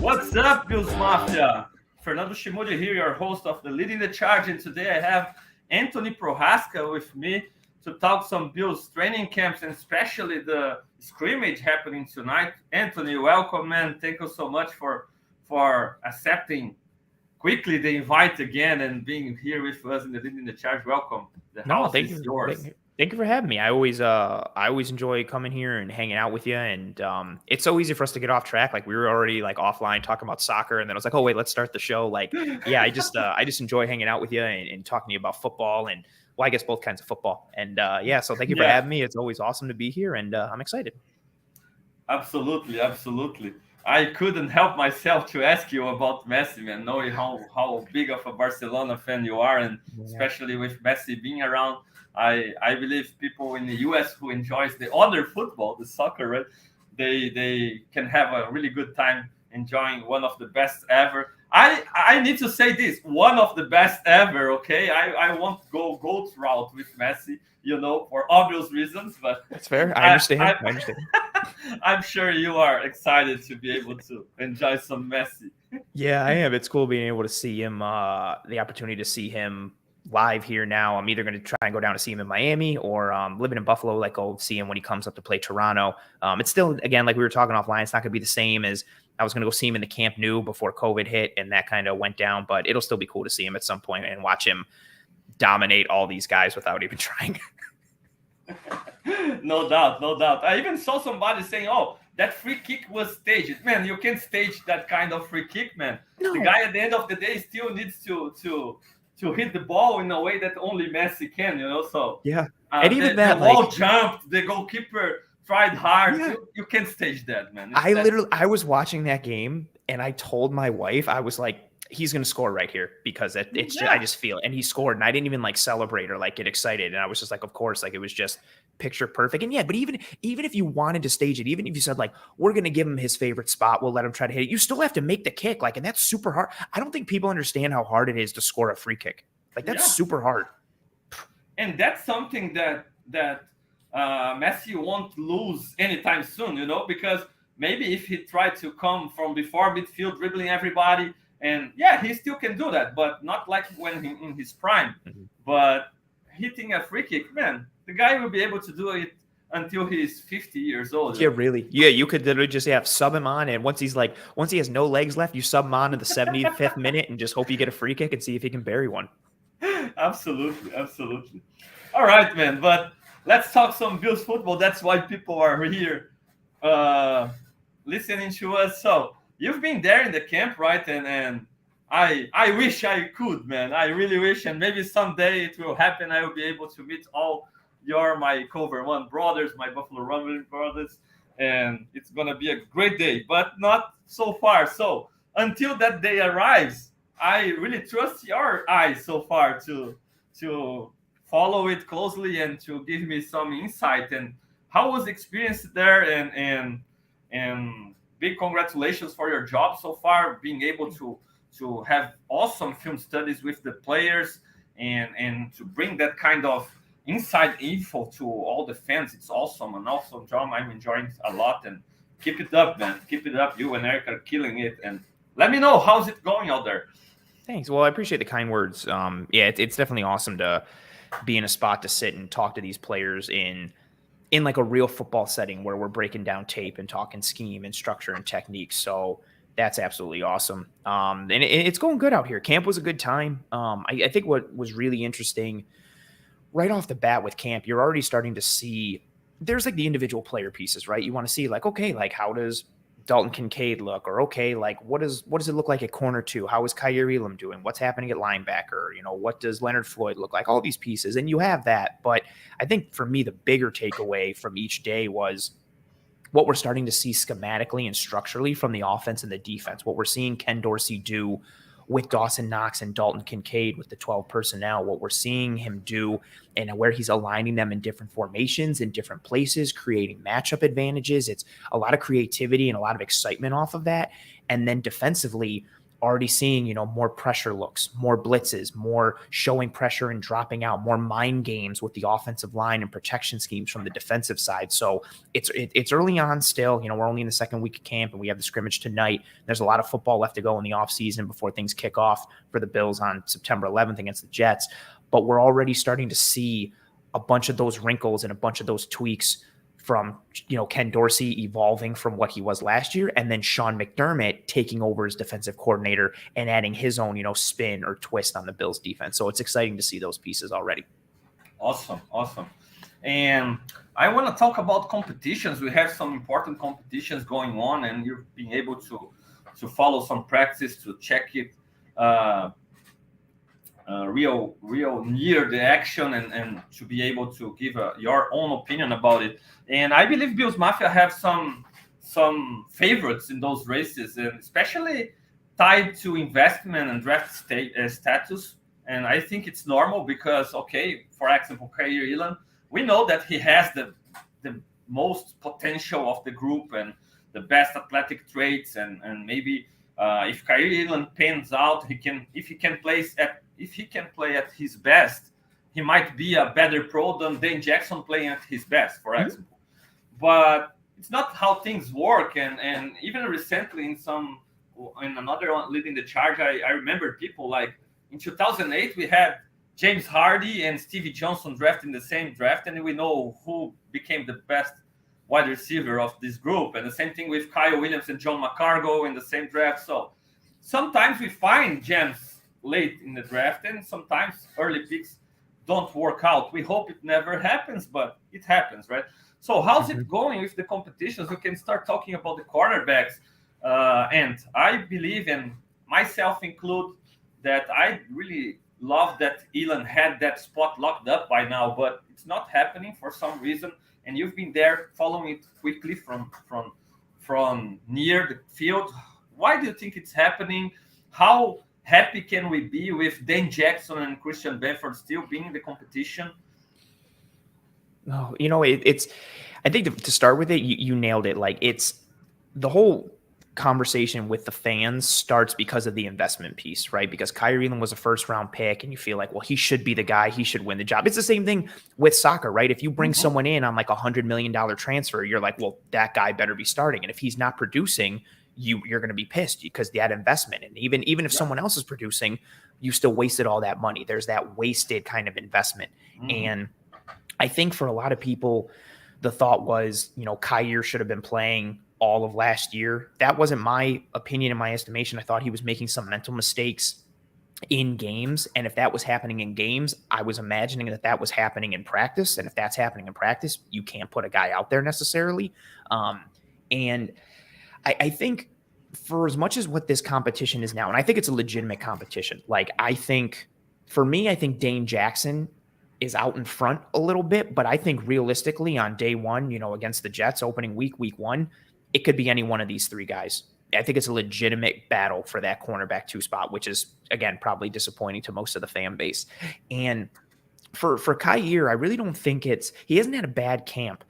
What's up, Bills Mafia? Fernando Schmude here, your host of the Leading the Charge, and today I have Anthony Prohaska with me to talk some Bills training camps and especially the scrimmage happening tonight. Anthony, welcome, man. Thank you so much for accepting quickly the invite again and being here with us in the Leading the Charge. Welcome. The house is yours. Thank you for having me. I always enjoy coming here and hanging out with you. And it's so easy for us to get off track. Like we were already like offline talking about soccer, and then I was like, oh wait, let's start the show. Like, yeah, I just enjoy hanging out with you and talking to you about football and well, I guess both kinds of football. And yeah, so thank you for having me. It's always awesome to be here, and I'm excited. Absolutely. I couldn't help myself to ask you about Messi, man, knowing how big of a Barcelona fan you are, and especially with Messi being around. I believe people in the US who enjoys the other football, the soccer, right? They can have a really good time enjoying one of the best ever. I need to say this, one of the best ever, okay? I won't go GOAT route with Messi, for obvious reasons, but that's fair. I understand. I'm sure you are excited to be able to enjoy some Messi. Yeah, I am. It's cool being able to see him, the opportunity to see him live here now. I'm either going to try and go down to see him in Miami or living in Buffalo, like go see him when he comes up to play Toronto. It's still, again, like we were talking offline, it's not going to be the same as I was going to go see him in the Camp Nou before COVID hit and that kind of went down, but it'll still be cool to see him at some point and watch him dominate all these guys without even trying. No doubt. I even saw somebody saying, oh, that free kick was staged. Man, you can't stage that kind of free kick, man. No. The guy at the end of the day still needs to hit the ball in a way that only Messi can, So yeah, and even the wall jumped, the goalkeeper tried hard. Yeah. You can't stage that, man. I was watching that game and I told my wife, I was like, he's going to score right here because I just feel it. And he scored and I didn't even like celebrate or like get excited. And I was just like, of course, like it was just picture perfect. And yeah, but even if you wanted to stage it, even if you said like, we're going to give him his favorite spot, we'll let him try to hit it, you still have to make the kick. Like, and that's super hard. I don't think people understand how hard it is to score a free kick. Like that's super hard. And that's something that Messi won't lose anytime soon, because maybe if he tried to come from before midfield, dribbling everybody, and yeah, he still can do that, but not like when in his prime. Mm-hmm. But hitting a free kick, man, the guy will be able to do it until he's 50 years old. Yeah, really. Yeah, you could literally just sub him on, and once he has no legs left, you sub him on in the 75th minute and just hope you get a free kick and see if he can bury one. Absolutely. All right, man, but let's talk some Bills football. That's why people are here listening to us. So you've been there in the camp, right? And I wish I could, man. I really wish, and maybe someday it will happen. I will be able to meet all my Cover One brothers, my Buffalo Rumble brothers, and it's gonna be a great day, but not so far. So until that day arrives, I really trust your eyes so far to follow it closely and to give me some insight. And how was the experience there? And big congratulations for your job so far, being able to have awesome film studies with the players and to bring that kind of inside info to all the fans. It's awesome, an awesome job. I'm enjoying it a lot, and keep it up, man. Keep it up. You and Eric are killing it, and let me know how's it going out there. Thanks. Well, I appreciate the kind words. Yeah, it's definitely awesome to be in a spot to sit and talk to these players in like a real football setting where we're breaking down tape and talking scheme and structure and technique. So that's absolutely awesome. And it's going good out here. Camp was a good time. I think what was really interesting right off the bat with camp, you're already starting to see there's like the individual player pieces, right? You want to see like, okay, like how does Dalton Kincaid look? Or okay, like what does it look like at corner 2? How is Kaiir Elam doing? What's happening at linebacker? What does Leonard Floyd look like? All these pieces. And you have that. But I think for me, the bigger takeaway from each day was what we're starting to see schematically and structurally from the offense and the defense. What we're seeing Ken Dorsey do with Dawson Knox and Dalton Kincaid with the 12 personnel, what we're seeing him do and where he's aligning them in different formations in different places, creating matchup advantages. It's a lot of creativity and a lot of excitement off of that. And then defensively, already seeing, more pressure looks, more blitzes, more showing pressure and dropping out, more mind games with the offensive line and protection schemes from the defensive side. So it's early on still. We're only in the second week of camp, and we have the scrimmage tonight. There's a lot of football left to go in the offseason before things kick off for the Bills on September 11th against the Jets. But we're already starting to see a bunch of those wrinkles and a bunch of those tweaks from, Ken Dorsey evolving from what he was last year, and then Sean McDermott taking over as defensive coordinator and adding his own, spin or twist on the Bills defense. So it's exciting to see those pieces already. Awesome. And I want to talk about competitions. We have some important competitions going on, and you've been able to follow some practice, to check it real near the action, and to be able to give your own opinion about it. And I believe Bills Mafia have some favorites in those races, and especially tied to investment and draft status. And I think it's normal because, okay, for example, Kaiir Elam, we know that he has the most potential of the group and the best athletic traits, and maybe if Kaiir Elam pans out, if he can play at his best, he might be a better pro than Dane Jackson playing at his best, for example. But it's not how things work, and even recently in another one leading the charge, I remember people like in 2008 we had James Hardy and Stevie Johnson drafted in the same draft, and we know who became the best wide receiver of this group. And the same thing with Kyle Williams and John McCargo in the same draft. So sometimes we find gems late in the draft, and sometimes early picks don't work out. We hope it never happens, but it happens, right? So how's it going with the competitions? We can start talking about the quarterbacks. And I believe, and myself include, that I really love that Elam had that spot locked up by now, but it's not happening for some reason. And you've been there following it quickly from near the field. Why do you think it's happening? How happy can we be with Dane Jackson and Christian Benford still being in the competition? No, I think to start with it, you nailed it. Like, it's the whole conversation with the fans starts because of the investment piece, right? Because Kaiir Elam was a first round pick, and you feel like, well, he should be the guy, he should win the job. It's the same thing with soccer, right? If you bring someone in on like $100 million transfer, you're like, well, that guy better be starting. And if he's not producing, you're going to be pissed because that investment. And even if someone else is producing, you still wasted all that money. There's that wasted kind of investment. And I think for a lot of people, the thought was, Kaiir should have been playing all of last year. That wasn't my opinion. In my estimation, I thought he was making some mental mistakes in games. And if that was happening in games, I was imagining that was happening in practice. And if that's happening in practice, you can't put a guy out there necessarily. And I think for as much as what this competition is now, and I think it's a legitimate competition. Like, for me, I think Dane Jackson is out in front a little bit, but I think realistically on day one, against the Jets opening week 1, it could be any one of these three guys. I think it's a legitimate battle for that cornerback 2 spot, which is, again, probably disappointing to most of the fan base. And for Kaiir, I really don't think he hasn't had a bad camp.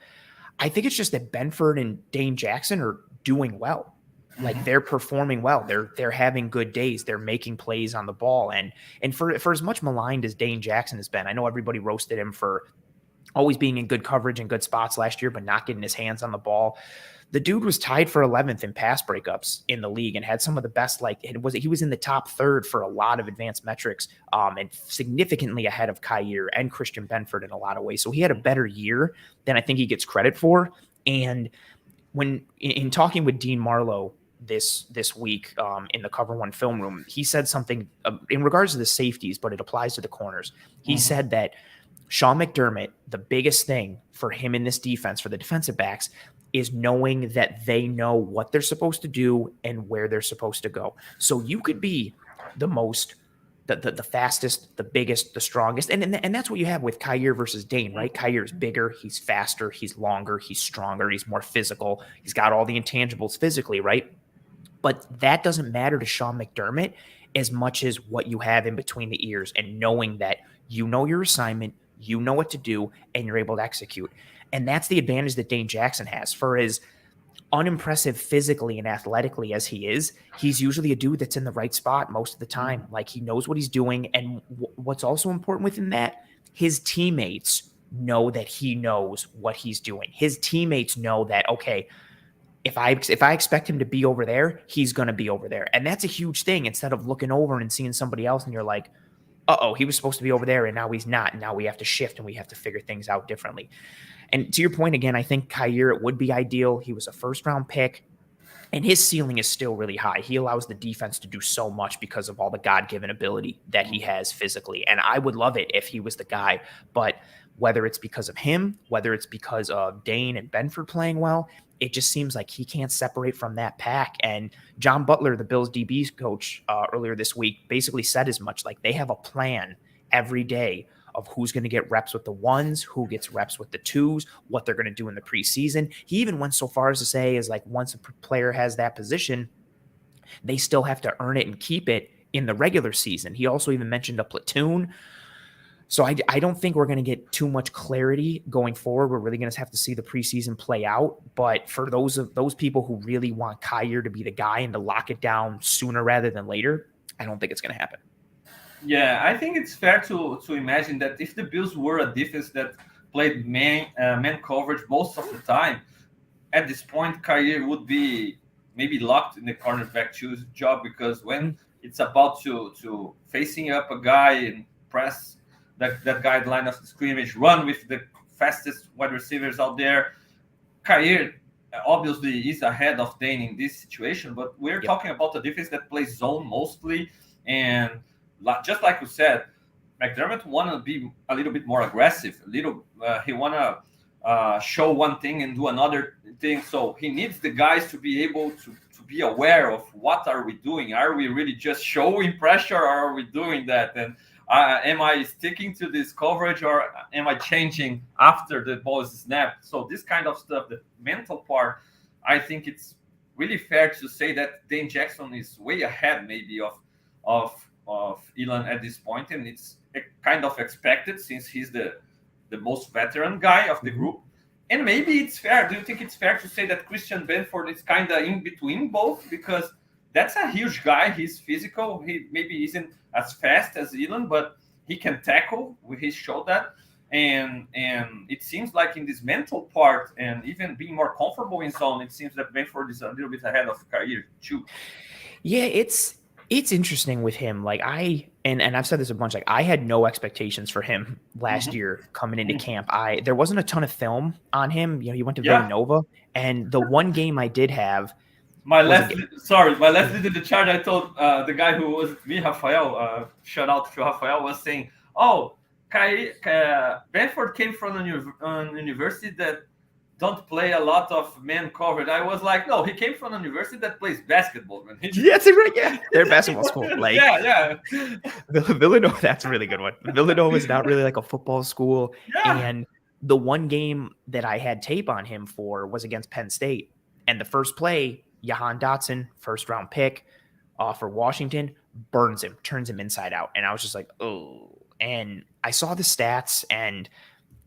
I think it's just that Benford and Dane Jackson are doing well. Like, they're performing well. They're having good days. They're making plays on the ball. And for as much maligned as Dane Jackson has been, I know everybody roasted him for always being in good coverage and good spots last year, but not getting his hands on the ball. The dude was tied for 11th in pass breakups in the league and had some of the best, he was in the top third for a lot of advanced metrics, and significantly ahead of Kaiir and Christian Benford in a lot of ways. So he had a better year than I think he gets credit for. And when in talking with Dean Marlowe this week in the Cover One film room, he said something in regards to the safeties, but it applies to the corners. He said that Sean McDermott, the biggest thing for him in this defense, for the defensive backs, is knowing that they know what they're supposed to do and where they're supposed to go. So you could be the fastest, the biggest, the strongest. And that's what you have with Kaiir versus Dane, right? Kaiir is bigger, he's faster, he's longer, he's stronger, he's more physical. He's got all the intangibles physically, right? But that doesn't matter to Sean McDermott as much as what you have in between the ears and knowing that you know your assignment, you know what to do, and you're able to execute. And that's the advantage that Dane Jackson has. For as unimpressive physically and athletically as he is, he's usually a dude that's in the right spot most of the time. Like, he knows what he's doing. And what's also important within that, his teammates know that he knows what he's doing. His teammates know that, okay, if I expect him to be over there, he's going to be over there. And that's a huge thing. Instead of looking over and seeing somebody else and you're like, uh-oh, he was supposed to be over there and now he's not. And now we have to shift and we have to figure things out differently. And to your point, again, I think Kyer, it would be ideal. He was a first-round pick, and his ceiling is still really high. He allows the defense to do so much because of all the God-given ability that he has physically. And I would love it if he was the guy. But whether it's because of him, whether it's because of Dane and Benford playing well, it just seems like he can't separate from that pack. And John Butler, the Bills DB's coach, earlier this week, basically said as much. Like, they have a plan every day of who's going to get reps with the ones, who gets reps with the twos, what they're going to do in the preseason. He even went so far as to say, is like, once a player has that position, they still have to earn it and keep it in the regular season. He also even mentioned a platoon. So I don't think we're going to get too much clarity going forward. We're really going to have to see the preseason play out. But for those people who really want Kyer to be the guy and to lock it down sooner rather than later, I don't think it's going to happen. Yeah, I think it's fair to imagine that if the Bills were a defense that played man coverage most of the time, at this point, Kyer would be maybe locked in the cornerback job, because when it's about to facing up a guy and press that guideline of the scrimmage, run with the fastest wide receivers out there, Kyer obviously is ahead of Dane in this situation. But we're talking about a defense that plays zone mostly, and just like you said, McDermott want to be a little bit more aggressive. He want to show one thing and do another thing. So he needs the guys to be able to be aware of what are we doing. Are we really just showing pressure, or are we doing that? And am I sticking to this coverage, or am I changing after the ball is snapped? So this kind of stuff, the mental part, I think it's really fair to say that Dane Jackson is way ahead maybe of Elon at this point, and it's kind of expected since he's the most veteran guy of the group. And maybe it's fair. Do you think it's fair to say that Christian Benford is kind of in between both? Because that's a huge guy. He's physical. He maybe isn't as fast as Elon, but he can tackle. He showed that. And it seems like in this mental part and even being more comfortable in zone, it seems that Benford is a little bit ahead of Kyer too. Yeah, it's interesting with him. Like, and I've said this a bunch, like, I had no expectations for him last year coming into camp. There wasn't a ton of film on him. You know, he went to Villanova, and the one game I did have, my last lead in the chart, I told the guy who was me, Rafael, shout out to Rafael, was saying, oh, Benford came from a university that don't play a lot of man coverage. I was like, no, he came from a university that plays basketball, man. That's right. Yeah, they're a basketball school. Like, yeah. Villanova, that's a really good one. Villanova is not really like a football school. Yeah. And the one game that I had tape on him for was against Penn State. And the first play, Jahan Dotson, first round pick for Washington, burns him, turns him inside out. And I was just like, oh. And I saw the stats, and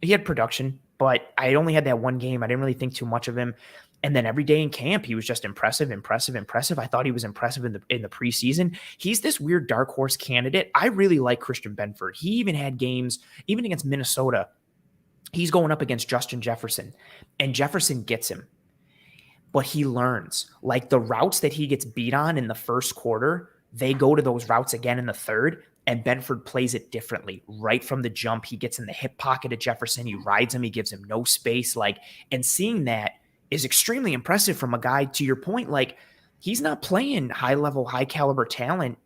he had production, but I only had that one game. I didn't really think too much of him. And then every day in camp, he was just impressive. I thought he was impressive in the preseason. He's this weird dark horse candidate. I really like Christian Benford. He even had games, even against Minnesota, he's going up against Justin Jefferson, and Jefferson gets him. But he learns. Like, the routes that he gets beat on in the first quarter, they go to those routes again in the third. And Benford plays it differently. Right from the jump, he gets in the hip pocket of Jefferson. He rides him. He gives him no space. Like, and seeing that is extremely impressive from a guy, to your point. Like, he's not playing high-level, high-caliber talent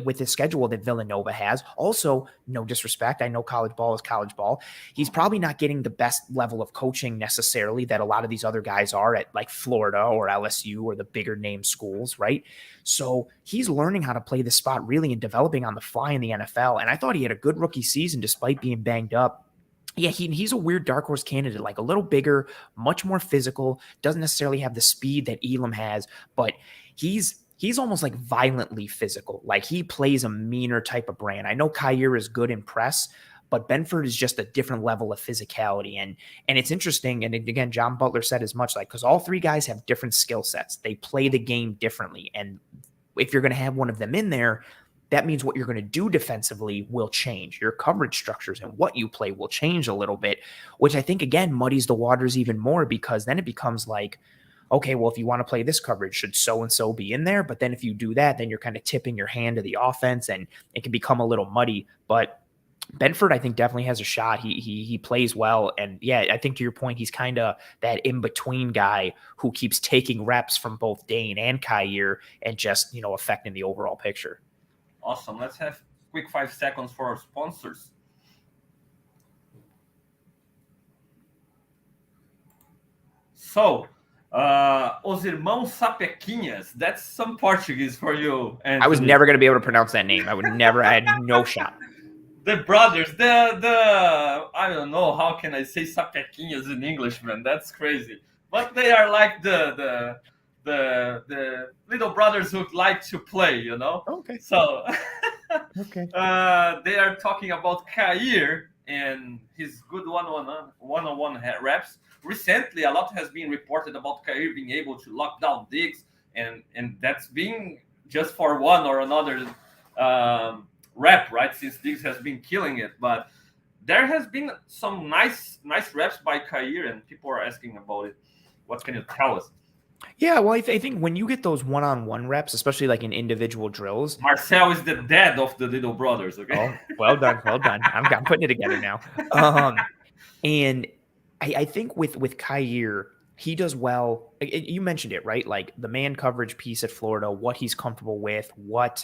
with the schedule that Villanova has. Also, no disrespect, I know college ball is college ball. He's probably not getting the best level of coaching necessarily that a lot of these other guys are at, like Florida or LSU or the bigger name schools, right? So he's learning how to play the spot really and developing on the fly in the NFL. And I thought he had a good rookie season despite being banged up. Yeah, he's a weird dark horse candidate, like a little bigger, much more physical, doesn't necessarily have the speed that Elam has, but he's almost like violently physical. Like, he plays a meaner type of brand. I know Kyer is good in press, but Benford is just a different level of physicality. And it's interesting. And again, John Butler said as much, like, because all three guys have different skill sets. They play the game differently. And if you're going to have one of them in there, that means what you're going to do defensively will change. Your coverage structures and what you play will change a little bit, which I think, again, muddies the waters even more, because then it becomes like, okay, well, if you want to play this coverage, should so-and-so be in there? But then if you do that, then you're kind of tipping your hand to the offense, and it can become a little muddy. But Benford, I think, definitely has a shot. He plays well. And yeah, I think to your point, he's kind of that in-between guy who keeps taking reps from both Dane and Kyer and just, affecting the overall picture. Awesome. Let's have quick 5 seconds for our sponsors. So, Os Irmãos Sapequinhas, that's some Portuguese for you. Anthony. I was never going to be able to pronounce that name. I had no shot. The brothers, I don't know, how can I say Sapequinhas in English, man? That's crazy. But they are like the little brothers who like to play, Okay. So, okay. They are talking about Kyer and his good one-on-one reps. Recently, a lot has been reported about Kyer being able to lock down Diggs, and that's being just for one or another rep, right? Since Diggs has been killing it, but there has been some nice reps by Kyer, and people are asking about it. What can you tell us? Yeah, well, I think when you get those one-on-one reps, especially like in individual drills, Marcel is the dad of the little brothers. Okay. Oh, well done. I'm putting it together now. And I think with Kyer, he does well. You mentioned it, right? Like the man coverage piece at Florida, what he's comfortable with, what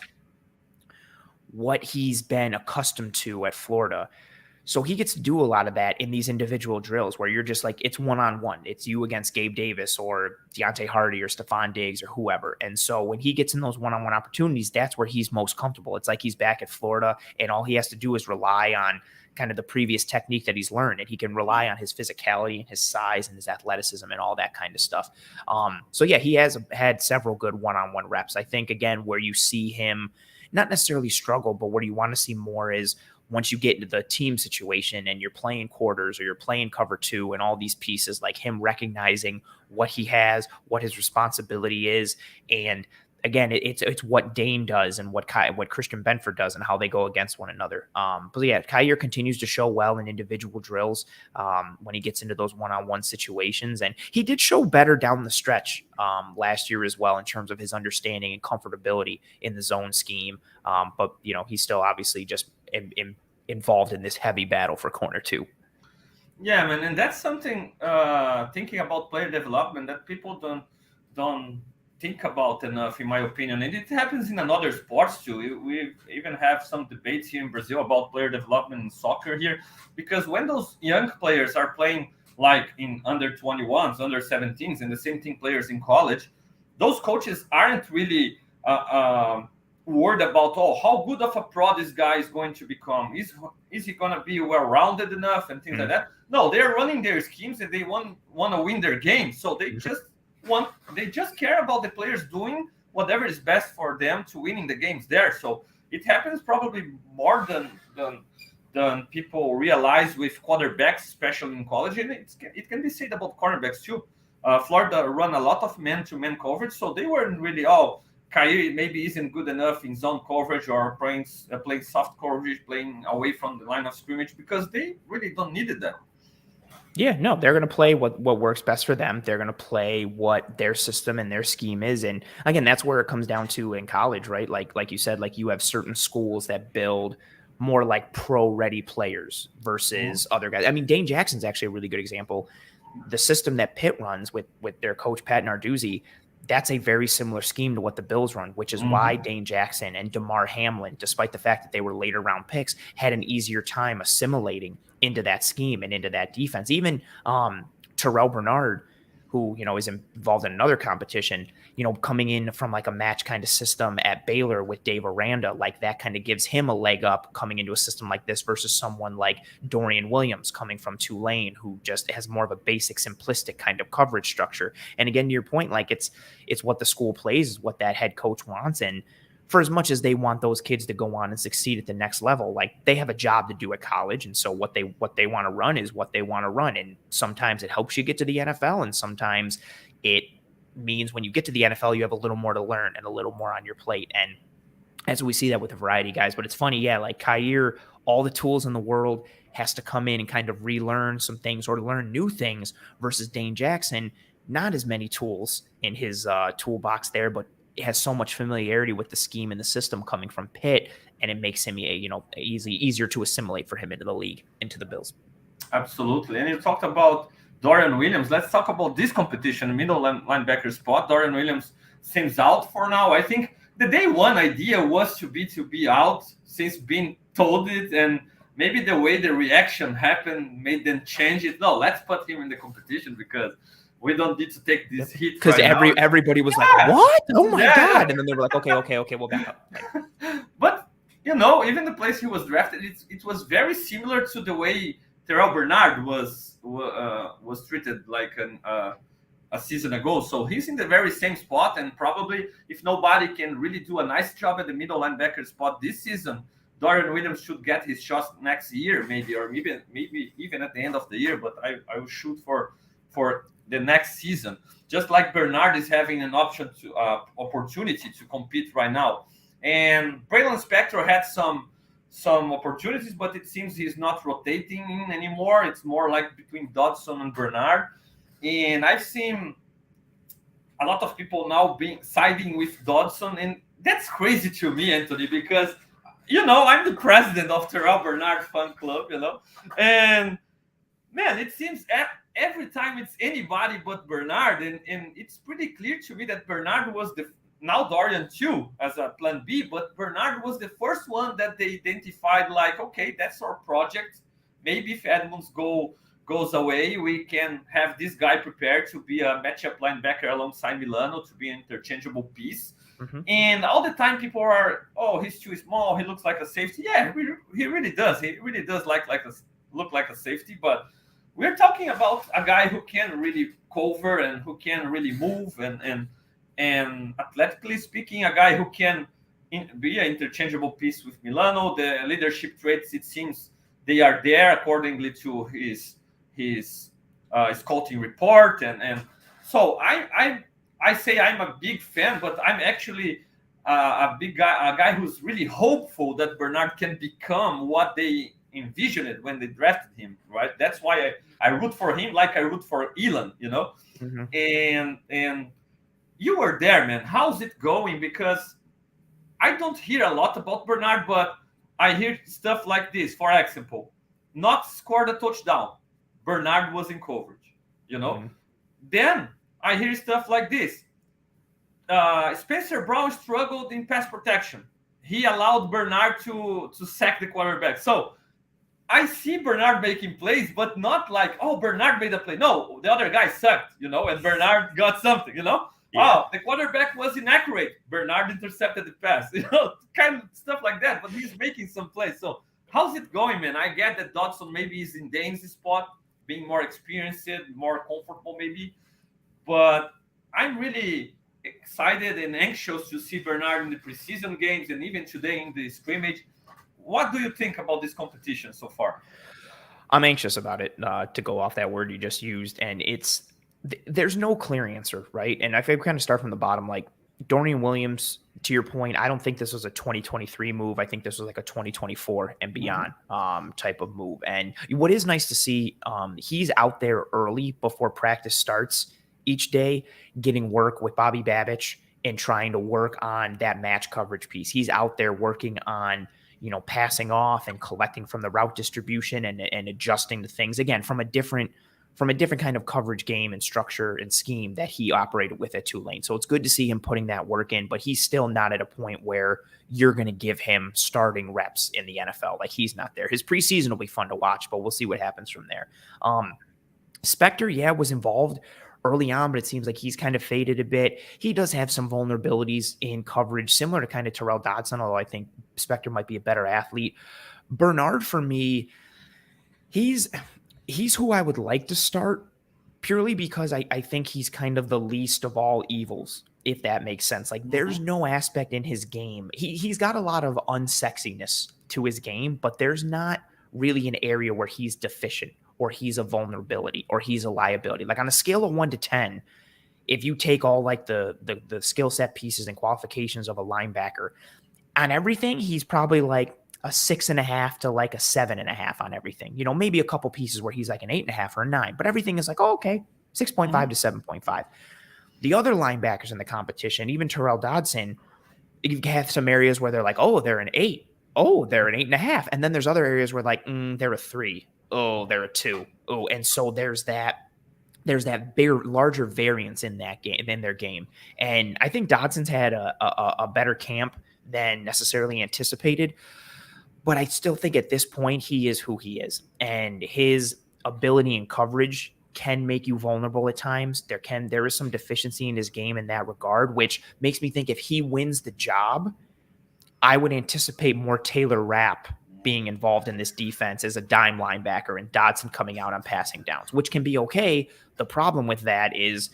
he's been accustomed to at Florida. So he gets to do a lot of that in these individual drills where you're just like, it's one-on-one. It's you against Gabe Davis or Deontay Hardy or Stephon Diggs or whoever. And so when he gets in those one-on-one opportunities, that's where he's most comfortable. It's like he's back at Florida, and all he has to do is rely on kind of the previous technique that he's learned, and he can rely on his physicality and his size and his athleticism and all that kind of stuff. So yeah, he has had several good one-on-one reps. I think, again, where you see him not necessarily struggle, but what you want to see more is once you get into the team situation and you're playing quarters or you're playing cover two and all these pieces, like him recognizing what he has, what his responsibility is. And again, it's what Dane does and what Christian Benford does and how they go against one another. But yeah, Kyer continues to show well in individual drills when he gets into those one-on-one situations. And he did show better down the stretch last year as well in terms of his understanding and comfortability in the zone scheme. But, he's still obviously just involved in this heavy battle for corner two. Yeah, man. And that's something, thinking about player development, that people don't think about enough, in my opinion. And it happens in another sports too. We even have some debates here in Brazil about player development in soccer here, because when those young players are playing like in under 21s, under 17s, and the same thing players in college, those coaches aren't really worried about, how good of a pro this guy is going to become. Is he going to be well-rounded enough and things like that? No, they're running their schemes and they want to win their game. So they just care about the players doing whatever is best for them to winning the games there. So it happens probably more than people realize with quarterbacks, especially in college. And it can be said about cornerbacks too. Florida run a lot of man-to-man coverage, so they weren't really, Kyer maybe isn't good enough in zone coverage or playing soft coverage, playing away from the line of scrimmage, because they really don't need that. Yeah, no, they're going to play what works best for them. They're going to play what their system and their scheme is. And again, that's where it comes down to in college, right? Like you said, like you have certain schools that build more like pro-ready players versus other guys. I mean, Dane Jackson's actually a really good example. The system that Pitt runs with their coach, Pat Narduzzi, that's a very similar scheme to what the Bills run, which is why Dane Jackson and DeMar Hamlin, despite the fact that they were later round picks, had an easier time assimilating into that scheme and into that defense. Even Terrell Bernard, who, is involved in another competition, coming in from like a match kind of system at Baylor with Dave Aranda, like that kind of gives him a leg up coming into a system like this versus someone like Dorian Williams coming from Tulane, who just has more of a basic, simplistic kind of coverage structure. And again, to your point, like it's what the school plays, is what that head coach wants. And for as much as they want those kids to go on and succeed at the next level, like they have a job to do at college. And so what they want to run is what they want to run. And sometimes it helps you get to the NFL. And sometimes it means when you get to the NFL, you have a little more to learn and a little more on your plate. And as we see that with a variety of guys, but it's funny. Yeah. Like Kyer, all the tools in the world, has to come in and kind of relearn some things or learn new things versus Dane Jackson. Not as many tools in his toolbox there, but has so much familiarity with the scheme and the system coming from Pitt, and it makes him easier to assimilate for him into the league, into the Bills. Absolutely. And you talked about Dorian Williams. Let's talk about this competition, middle linebacker spot. Dorian Williams seems out for now. I think the day one idea was to be out since being told it, and maybe the way the reaction happened made them change it. No, let's put him in the competition because we don't need to take this hit. Because everybody was like, what? Oh my God. And then they were like, okay, we'll back up. But, even the place he was drafted, it was very similar to the way Terrell Bernard was treated like a season ago. So he's in the very same spot. And probably if nobody can really do a nice job at the middle linebacker spot this season, Dorian Williams should get his shot next year, maybe, or maybe even at the end of the year. But I will shoot for the next season, just like Bernard is having an opportunity to compete right now. And Braylon Spector had some opportunities, but it seems he's not rotating in anymore. It's more like between Dodson and Bernard. And I've seen a lot of people now siding with Dodson, and that's crazy to me, Anthony, because I'm the president of Terrell Bernard fan club, and man, it seems every time it's anybody but Bernard, and it's pretty clear to me that Bernard was now Dorian too as a plan B, but Bernard was the first one that they identified like, okay, that's our project. Maybe if Edmonds goes away, we can have this guy prepared to be a matchup linebacker alongside Milano to be an interchangeable piece. Mm-hmm. And all the time people are, oh, he's too small, he looks like a safety. Yeah, he really does. He really does look like a safety, but we're talking about a guy who can really cover and who can really move and athletically speaking, a guy who can be an interchangeable piece with Milano. The leadership traits, it seems they are there accordingly to his scouting report. And so I say I'm a big fan, but I'm actually a guy who's really hopeful that Bernard can become what they envisioned it when they drafted him, right? That's why I root for him like I root for Elon, Mm-hmm. And you were there, man. How's it going? Because I don't hear a lot about Bernard, but I hear stuff like this. For example, not scored a touchdown. Bernard was in coverage, Mm-hmm. Then I hear stuff like this. Spencer Brown struggled in pass protection. He allowed Bernard to sack the quarterback. So I see Bernard making plays, but not like, oh, Bernard made a play. No, the other guy sucked, and Bernard got something, Yeah. Oh, the quarterback was inaccurate. Bernard intercepted the pass, kind of stuff like that. But he's making some plays. So how's it going, man? I get that Dodson maybe is in Dane's spot, being more experienced, more comfortable maybe. But I'm really excited and anxious to see Bernard in the preseason games and even today in the scrimmage. What do you think about this competition so far? I'm anxious about it, to go off that word you just used. And there's no clear answer, right? And I think we kind of start from the bottom. Like Dorian Williams, to your point, I don't think this was a 2023 move. I think this was like a 2024 and beyond type of move. And what is nice to see, he's out there early before practice starts each day, getting work with Bobby Babich and trying to work on that match coverage piece. He's out there working on, passing off and collecting from the route distribution and adjusting to things, again, from a different kind of coverage game and structure and scheme that he operated with at Tulane. So it's good to see him putting that work in, but he's still not at a point where you're going to give him starting reps in the NFL. Like, he's not there. His preseason will be fun to watch, but we'll see what happens from there. Spector, was involved early on, but it seems like he's kind of faded a bit. He does have some vulnerabilities in coverage, similar to kind of Terrell Dodson, although I think Spector might be a better athlete. Bernard, for me, he's who I would like to start, purely because I think he's kind of the least of all evils if that makes sense. Like there's no aspect in his game. He's got a lot of unsexiness to his game, but there's not really an area where he's deficient or he's a vulnerability or he's a liability. Like on a scale of 1 to 10, if you take all like the skill set pieces and qualifications of a linebacker on everything, he's probably like a 6.5 to like a 7.5 on everything. You know, maybe a couple pieces where he's like an 8.5 or a 9, but everything is like, oh, okay, 6.5 to 7.5. The other linebackers in the competition, even Terrell Dodson, you have some areas where they're like, oh, they're an 8. Oh, they're an 8.5. And then there's other areas where like, they're a 3. Oh, they're a 2. Oh, and so there's that larger variance in that game, in their game. And I think Dodson's had a better camp than necessarily anticipated. But I still think at this point, he is who he is. And his ability in coverage can make you vulnerable at times. There is some deficiency in his game in that regard, which makes me think if he wins the job, I would anticipate more Taylor Rapp being involved in this defense as a dime linebacker and Dodson coming out on passing downs, which can be okay. The problem with that is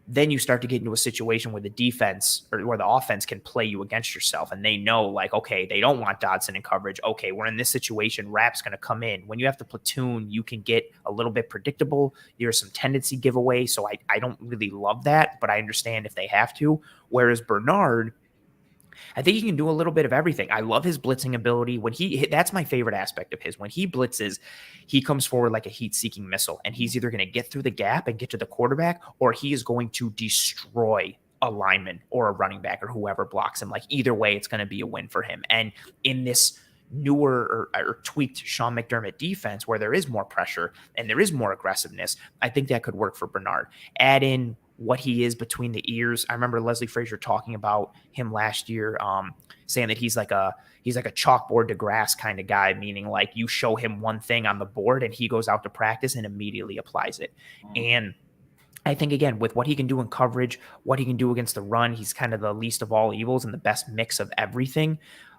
then you start to get into a situation where the defense or where the offense can play you against yourself. And they know like, okay, they don't want Dodson in coverage. Okay, we're in this situation. Rapp's going to come in. When you have to platoon, you can get a little bit predictable. There's some tendency giveaway. So I don't really love that, but I understand if they have to. Whereas Bernard, I think he can do a little bit of everything. I love his blitzing ability. That's my favorite aspect of his. When he blitzes, he comes forward like a heat-seeking missile, and he's either going to get through the gap and get to the quarterback, or he is going to destroy a lineman or a running back or whoever blocks him. Like either way, it's going to be a win for him. And in this newer or tweaked Sean McDermott defense where there is more pressure and there is more aggressiveness, I think that could work for Bernard. Add in what he is between the ears. I remember Leslie Frazier talking about him last year, saying that he's like a chalkboard to grass kind of guy, meaning like you show him one thing on the board and he goes out to practice and immediately applies it. And I think, again, with what he can do in coverage, what he can do against the run, he's kind of the least of all evils and the best mix of everything.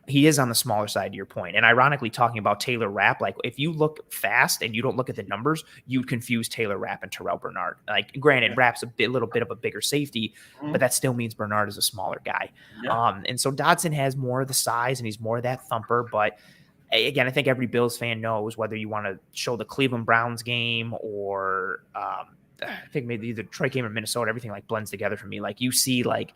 He is on the smaller side to your point. And ironically, talking about Taylor Rapp, like if you look fast and you don't look at the numbers, you'd confuse Taylor Rapp and Terrell Bernard. Like granted, Rapp's a little bit of a bigger safety, but that still means Bernard is a smaller guy. And so Dodson has more of the size and he's more of that thumper. But again, I think every Bills fan knows whether you want to show the Cleveland Browns game or I think maybe the Detroit game or Minnesota, everything like blends together for me. Like you see like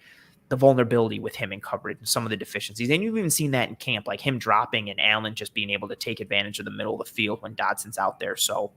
the vulnerability with him in coverage and some of the deficiencies. And you've even seen that in camp, like him dropping and Allen just being able to take advantage of the middle of the field when Dodson's out there. So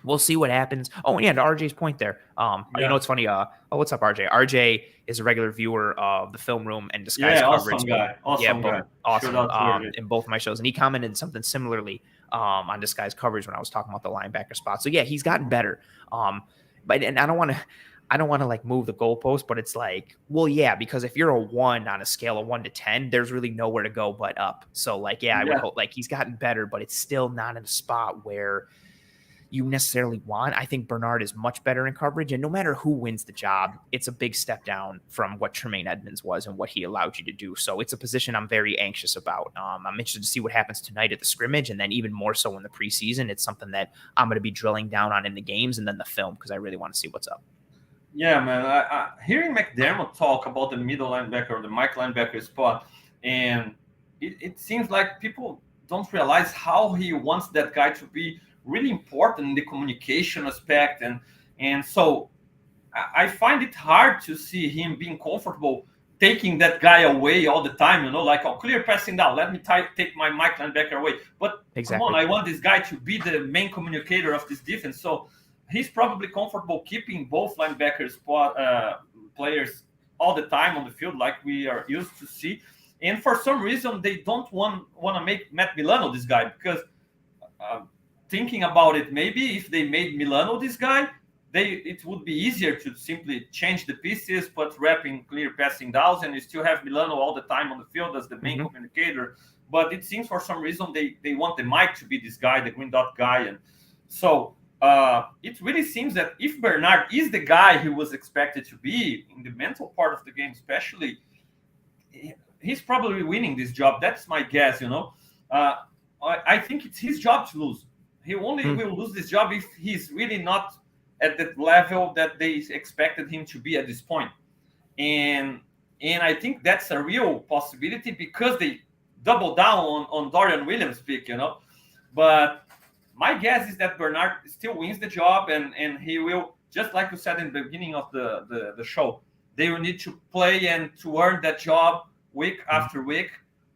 we'll see what happens. Oh, yeah, to RJ's point there. You know, it's funny. What's up, RJ? RJ is a regular viewer of the Film Room and Disguise coverage. Awesome guy. Awesome. In both of my shows. And he commented something similarly on Disguise coverage when I was talking about the linebacker spot. So yeah, he's gotten better. But I don't want to like move the goalpost, but it's like, well, yeah, because if you're a 1 on a scale of 1 to 10, there's really nowhere to go but up. So like, I would hope like he's gotten better, but it's still not in a spot where you necessarily want. I think Bernard is much better in coverage, and no matter who wins the job, it's a big step down from what Tremaine Edmonds was and what he allowed you to do. So it's a position I'm very anxious about. I'm interested to see what happens tonight at the scrimmage, and then even more so in the preseason. It's something that I'm going to be drilling down on in the games and then the film because I really want to see what's up. Yeah, man. Hearing McDermott talk about the middle linebacker or the Mike linebacker spot, and it seems like people don't realize how he wants that guy to be really important in the communication aspect. And so I find it hard to see him being comfortable taking that guy away all the time, like, oh, clear passing down. Let me take my Mike linebacker away. But Come on, I want this guy to be the main communicator of this defense. So he's probably comfortable keeping both linebackers players all the time on the field like we are used to see. And for some reason, they don't want to make Matt Milano this guy because thinking about it, maybe if they made Milano this guy, it would be easier to simply change the pieces, put Rapp in clear passing downs, and you still have Milano all the time on the field as the main communicator. But it seems for some reason they want the Mike to be this guy, the green dot guy. And so it really seems that if Bernard is the guy he was expected to be in the mental part of the game, especially, he's probably winning this job. That's my guess, I think it's his job to lose. He only will lose this job if he's really not at the level that they expected him to be at this point. and I think that's a real possibility because they double down on Dorian Williams' pick, But my guess is that Bernard still wins the job, and he will, just like you said in the beginning of the show, they will need to play and to earn that job week after week,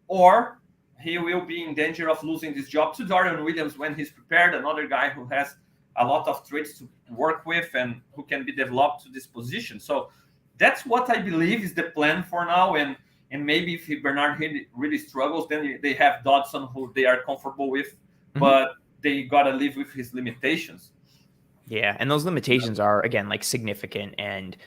or he will be in danger of losing this job to Dorian Williams when he's prepared, another guy who has a lot of traits to work with and who can be developed to this position. So that's what I believe is the plan for now. And maybe if Bernard really struggles, then they have Dodson, who they are comfortable with, but they gotta live with his limitations. Yeah, and those limitations are, again, like significant, and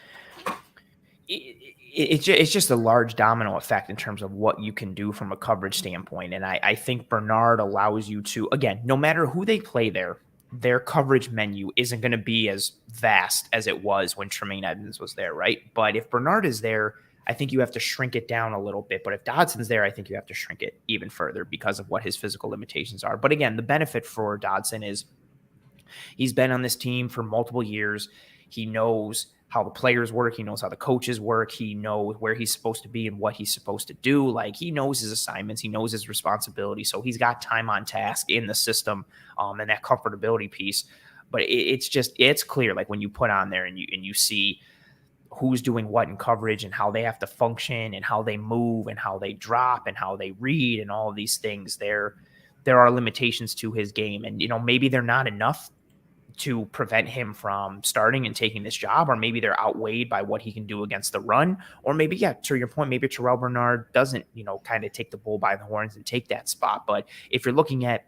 it's just a large domino effect in terms of what you can do from a coverage standpoint. And I think Bernard allows you to, again, no matter who they play there, their coverage menu isn't going to be as vast as it was when Tremaine Edmonds was there, right? But if Bernard is there, I think you have to shrink it down a little bit. But if Dodson's there, I think you have to shrink it even further because of what his physical limitations are. But again, the benefit for Dodson is he's been on this team for multiple years. He knows how the players work. He knows how the coaches work. He knows where he's supposed to be and what he's supposed to do. Like, he knows his assignments. He knows his responsibility. So he's got time on task in the system, and that comfortability piece. But it's clear, like, when you put on there and you see who's doing what in coverage and how they have to function and how they move and how they drop and how they read and all of these things, there are limitations to his game. And, maybe they're not enough to prevent him from starting and taking this job, or maybe they're outweighed by what he can do against the run, or maybe, yeah, to your point, maybe Terrell Bernard doesn't, kind of take the bull by the horns and take that spot. But if you're looking at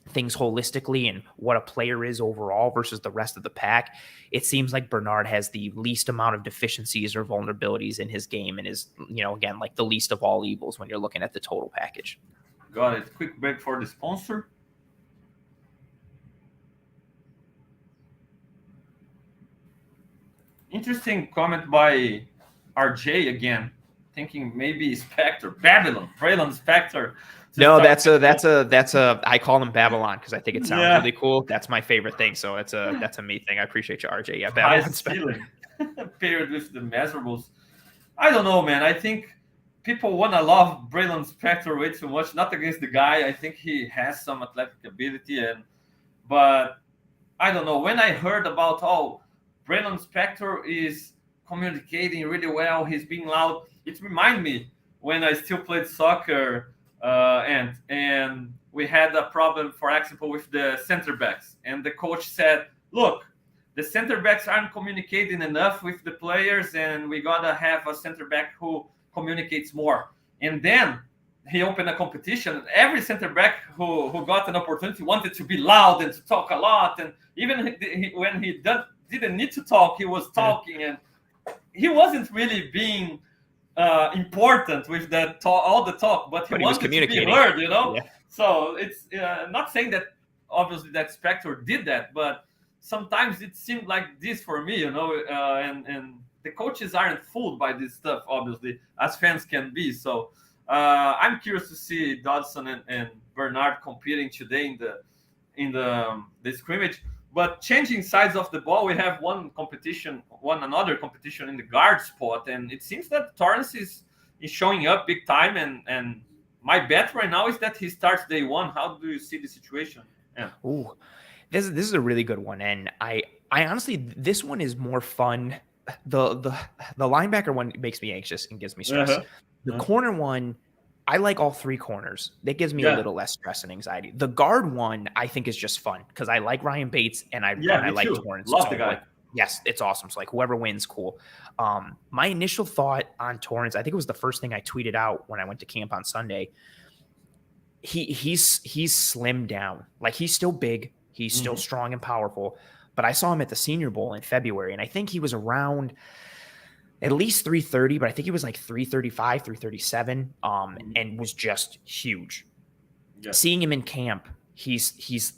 things holistically and what a player is overall versus the rest of the pack, it seems like Bernard has the least amount of deficiencies or vulnerabilities in his game and is, again, like the least of all evils when you're looking at the total package. Got it. Quick break for the sponsor. Interesting comment by RJ again, thinking maybe Spectre, Babylon, Braylon Spectre. No, that's a. I call him Babylon because I think it sounds really cool. That's my favorite thing. So that's a me thing. I appreciate you, RJ. Yeah, Babylon Spectre. Paired with the measurables. I don't know, man. I think people want to love Braylon Spectre way too much. Not against the guy. I think he has some athletic ability, but I don't know. When I heard about Braylon Spectre is communicating really well, he's being loud, it reminded me when I still played soccer, and we had a problem, for example, with the center backs, and the coach said, look, the center backs aren't communicating enough with the players, and we gotta have a center back who communicates more. And then he opened a competition. Every center back who got an opportunity wanted to be loud and to talk a lot, and even when he didn't need to talk, he was talking, and he wasn't really being important with that all the talk, but he wanted to be heard, Yeah. So it's not saying that obviously that Spectre did that, but sometimes it seemed like this for me, and the coaches aren't fooled by this stuff, obviously, as fans can be. So I'm curious to see Dodson and Bernard competing today in the scrimmage. But changing sides of the ball, we have another competition in the guard spot, and it seems that Torrance is showing up big time. And my bet right now is that he starts day one. How do you see the situation? Yeah. Ooh, this is a really good one, and I honestly, this one is more fun. The linebacker one makes me anxious and gives me stress. The corner one, I like all three corners. That gives me a little less stress and anxiety. The guard one, I think, is just fun because I like Ryan Bates and I like Torrance. Love the guy. Yes, it's awesome. So, like, whoever wins, cool. My initial thought on Torrance, I think it was the first thing I tweeted out when I went to camp on Sunday. He's slimmed down. Like, he's still big. He's still strong and powerful. But I saw him at the Senior Bowl in February, and I think he was around at least 330, but I think he was like 335, 337, and was just huge. Yeah. Seeing him in camp, he's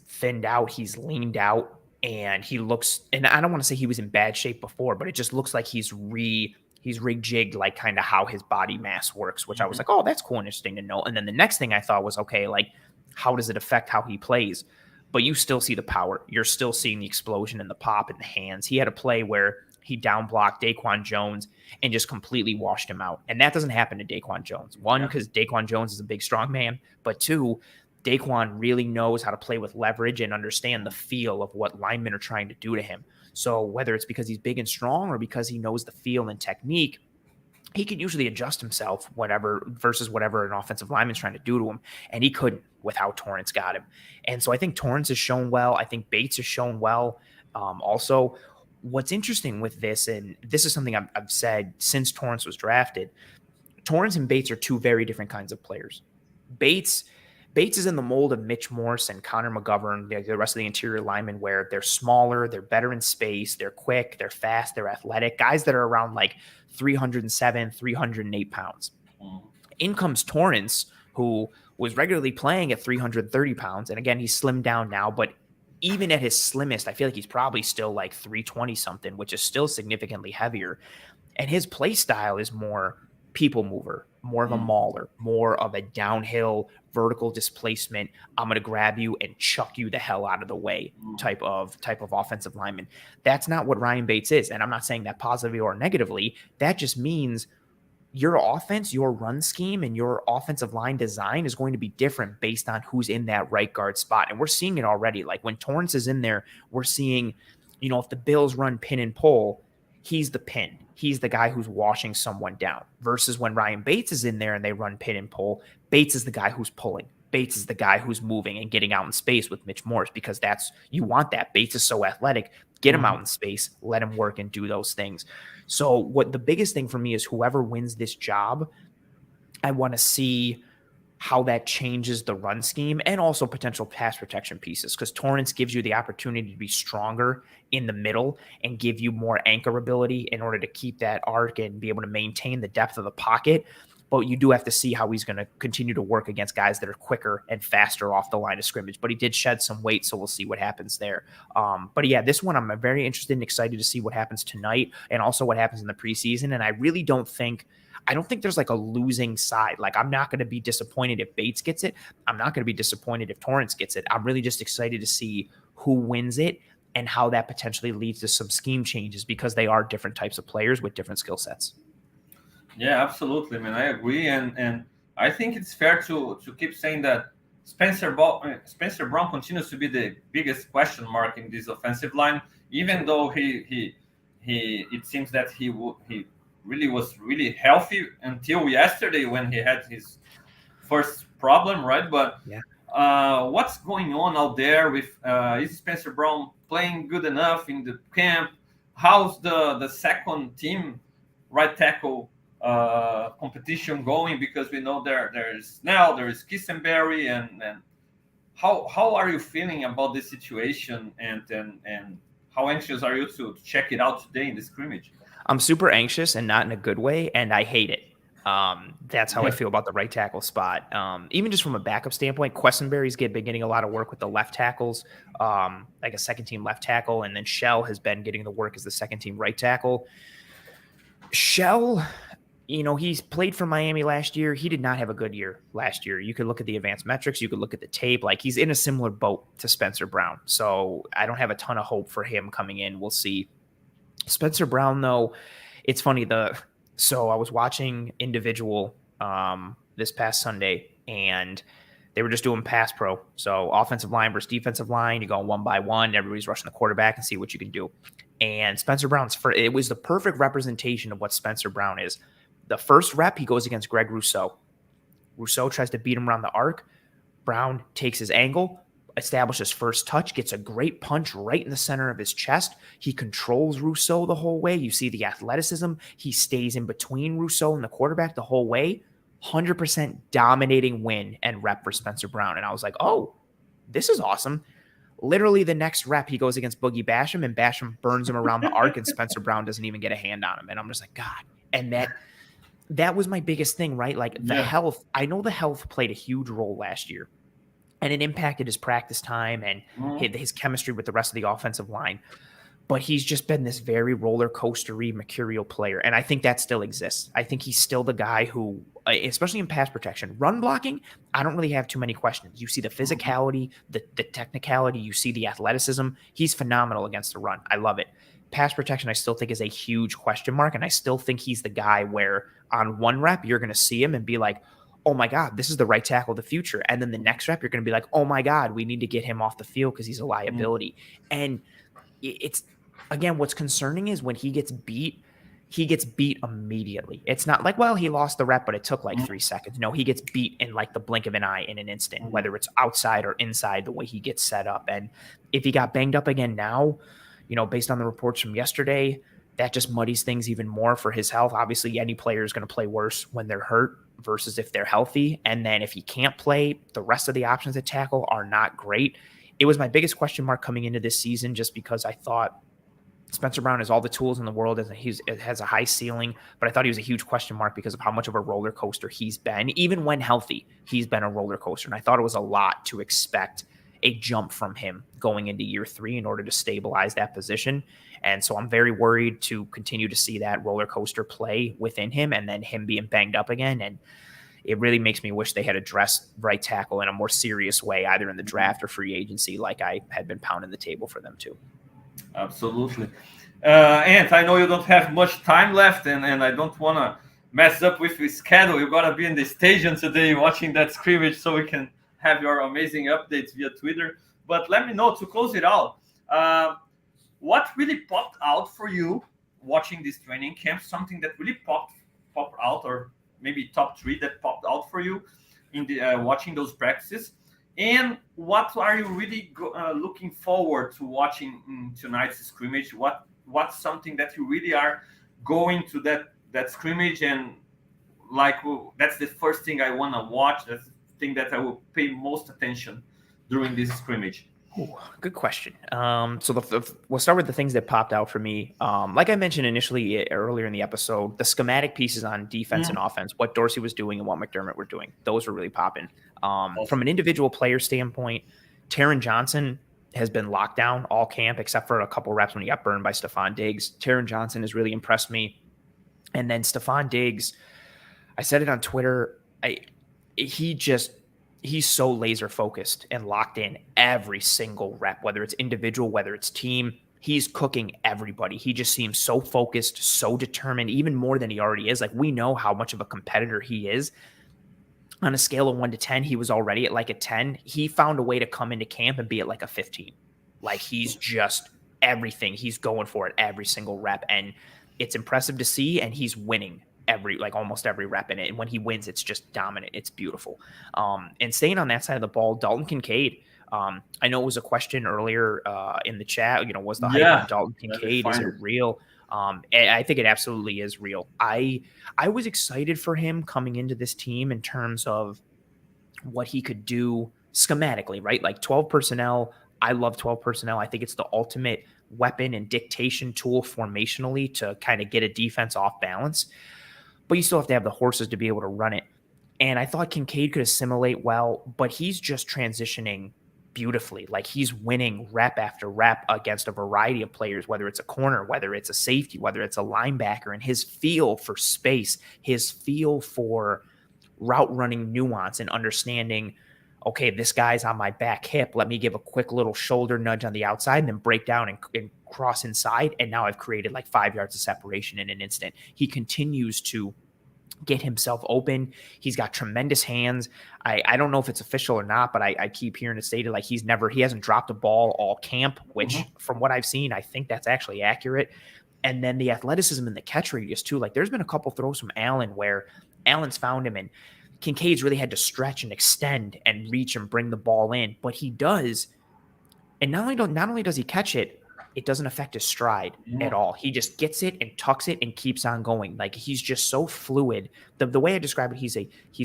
thinned out, he's leaned out, and he looks, and I don't want to say he was in bad shape before, but it just looks like he's rejigged like kind of how his body mass works, which I was like, oh, that's cool and interesting to know. And then the next thing I thought was, okay, like, how does it affect how he plays? But you still see the power. You're still seeing the explosion and the pop in the hands. He had a play where he down blocked Daquan Jones and just completely washed him out. And that doesn't happen to Daquan Jones. One, because Daquan Jones is a big, strong man. But two, Daquan really knows how to play with leverage and understand the feel of what linemen are trying to do to him. So whether it's because he's big and strong or because he knows the feel and technique, he can usually adjust himself whatever an offensive lineman's trying to do to him. And he couldn't with how Torrence got him. And so I think Torrence has shown well. I think Bates has shown well. Also, what's interesting with this, and this is something I've said since Torrence was drafted, Torrence and Bates are two very different kinds of players. Bates is in the mold of Mitch Morse and Connor McGovern, the rest of the interior linemen, where they're smaller, they're better in space, they're quick, they're fast, they're athletic, guys that are around like 307, 308 pounds. In comes Torrence, who was regularly playing at 330 pounds. And again, he's slimmed down now, but even at his slimmest, I feel like he's probably still like 320 something, which is still significantly heavier. And his play style is more people mover, more of a mauler, more of a downhill vertical displacement. I'm going to grab you and chuck you the hell out of the way type of offensive lineman. That's not what Ryan Bates is. And I'm not saying that positively or negatively. That just means your offense, your run scheme, and your offensive line design is going to be different based on who's in that right guard spot. And we're seeing it already. Like when Torrence is in there, we're seeing, if the Bills run pin and pull, he's the pin. He's the guy who's washing someone down, versus when Ryan Bates is in there and they run pin and pull, Bates is the guy who's pulling. Bates is the guy who's moving and getting out in space with Mitch Morse, because you want that. Bates is so athletic. Get him out in space, let him work and do those things. So what the biggest thing for me is, whoever wins this job, I want to see how that changes the run scheme and also potential pass protection pieces, because Torrence gives you the opportunity to be stronger in the middle and give you more anchor ability in order to keep that arc and be able to maintain the depth of the pocket. But you do have to see how he's going to continue to work against guys that are quicker and faster off the line of scrimmage. But he did shed some weight, so we'll see what happens there. But yeah, this one I'm very interested and excited to see what happens tonight and also what happens in the preseason. And I really don't think there's like a losing side. Like, I'm not going to be disappointed if Bates gets it. I'm not going to be disappointed if Torrence gets it. I'm really just excited to see who wins it and how that potentially leads to some scheme changes, because they are different types of players with different skill sets. Yeah, absolutely, man. I agree, and I think it's fair to keep saying that Spencer Brown continues to be the biggest question mark in this offensive line, even though he it seems that he really was really healthy until yesterday when he had his first problem, right? But what's going on out there with is Spencer Brown playing good enough in the camp? How's the second team right tackle competition going? Because we know there is Snell, there is Kissenberry, and how are you feeling about this situation, and how anxious are you to check it out today in the scrimmage? I'm super anxious, and not in a good way, and I hate it. That's how I feel about the right tackle spot. Even just from a backup standpoint, Quessenberry's been getting a lot of work with the left tackles, like a second team left tackle, and then Shell has been getting the work as the second team right tackle. Shell, he's played for Miami last year. He did not have a good year last year. You could look at the advanced metrics. You could look at the tape. Like, he's in a similar boat to Spencer Brown. So I don't have a ton of hope for him coming in. We'll see. Spencer Brown, though, it's funny. So I was watching Individual this past Sunday, and they were just doing pass pro. So offensive line versus defensive line. You go one by one. Everybody's rushing the quarterback and see what you can do. And Spencer Brown's it was the perfect representation of what Spencer Brown is. The first rep, he goes against Greg Rousseau. Rousseau tries to beat him around the arc. Brown takes his angle, establishes first touch, gets a great punch right in the center of his chest. He controls Rousseau the whole way. You see the athleticism. He stays in between Rousseau and the quarterback the whole way. 100% dominating win and rep for Spencer Brown. And I was like, oh, this is awesome. Literally the next rep, he goes against Boogie Basham, and Basham burns him around the arc, and Spencer Brown doesn't even get a hand on him. And I'm just like, God. And that was my biggest thing, right? Like the health. I know the health played a huge role last year, and it impacted his practice time and his chemistry with the rest of the offensive line. But he's just been this very roller coastery, mercurial player. And I think that still exists. I think he's still the guy who, especially in pass protection, run blocking, I don't really have too many questions. You see the physicality, the technicality, you see the athleticism. He's phenomenal against the run. I love it. pass protection, I still think is a huge question mark. And I still think he's the guy where on one rep, you're going to see him and be like, oh my God, this is the right tackle of the future. And then the next rep, you're going to be like, oh my God, we need to get him off the field because he's a liability. And it's, again, what's concerning is when he gets beat immediately. It's not like, well, he lost the rep, but it took like 3 seconds. No, he gets beat in like the blink of an eye in an instant, whether it's outside or inside, the way he gets set up. And if he got banged up again now, based on the reports from yesterday, that just muddies things even more for his health. Obviously, any player is going to play worse when they're hurt versus if they're healthy. And then if he can't play, the rest of the options at tackle are not great. It was my biggest question mark coming into this season, just because I thought Spencer Brown has all the tools in the world, and it has a high ceiling, but I thought he was a huge question mark because of how much of a roller coaster he's been. Even when healthy, he's been a roller coaster. And I thought it was a lot to expect a jump from him going into year 3 in order to stabilize that position. And so I'm very worried to continue to see that roller coaster play within him, and then him being banged up again. And it really makes me wish they had addressed right tackle in a more serious way, either in the draft or free agency, like I had been pounding the table for them to. Absolutely. Ant, I know you don't have much time left, and I don't want to mess up with your schedule. You got to be in the stadium today watching that scrimmage so we can have your amazing updates via Twitter. But let me know, to close it out, what really popped out for you watching this training camp, something that really popped out, or maybe top 3 that popped out for you in the watching those practices? And what are you really looking forward to watching in tonight's scrimmage? What's something that you really are going to that scrimmage and like, well, that's the first thing I want to watch. That's the thing that I will pay most attention during this scrimmage. Ooh, good question. So we'll start with the things that popped out for me. Like I mentioned initially earlier in the episode, the schematic pieces on defense and offense, what Dorsey was doing and what McDermott were doing, those were really popping. From an individual player standpoint, Taron Johnson has been locked down all camp except for a couple reps when he got burned by Stephon Diggs. Taron Johnson has really impressed me. And then Stephon Diggs, I said it on Twitter, he's so laser focused and locked in every single rep, whether it's individual, whether it's team. He's cooking everybody. He just seems so focused, so determined, even more than he already is. Like, we know how much of a competitor he is. On a scale of 1 to 10, he was already at like a 10. He found a way to come into camp and be at like a 15. Like, he's just everything. He's going for it every single rep. And it's impressive to see. And he's winning almost every rep in it. And when he wins, it's just dominant. It's beautiful. And staying on that side of the ball, Dalton Kincaid. I know it was a question earlier in the chat, was the hype on Dalton Kincaid? Is it real? I think it absolutely is real. I was excited for him coming into this team in terms of what he could do schematically, right? Like 12 personnel. I love 12 personnel. I think it's the ultimate weapon and dictation tool formationally to kind of get a defense off balance. But you still have to have the horses to be able to run it. And I thought Kincaid could assimilate well, but he's just transitioning beautifully. Like, he's winning rep after rep against a variety of players, whether it's a corner, whether it's a safety, whether it's a linebacker, and his feel for space, his feel for route running nuance and understanding, okay, this guy's on my back hip. Let me give a quick little shoulder nudge on the outside and then break down and cross inside. And now I've created like 5 yards of separation in an instant. He continues to get himself open. He's got tremendous hands. I don't know if it's official or not, but I keep hearing it stated like he hasn't dropped a ball all camp, which from what I've seen, I think that's actually accurate. And then the athleticism and the catch radius too. Like, there's been a couple throws from Allen where Allen's found him and Kincaid's really had to stretch and extend and reach and bring the ball in, but he does. And not only does he catch it, it doesn't affect his stride at all. He just gets it and tucks it and keeps on going. Like, he's just so fluid. The way I describe it, he's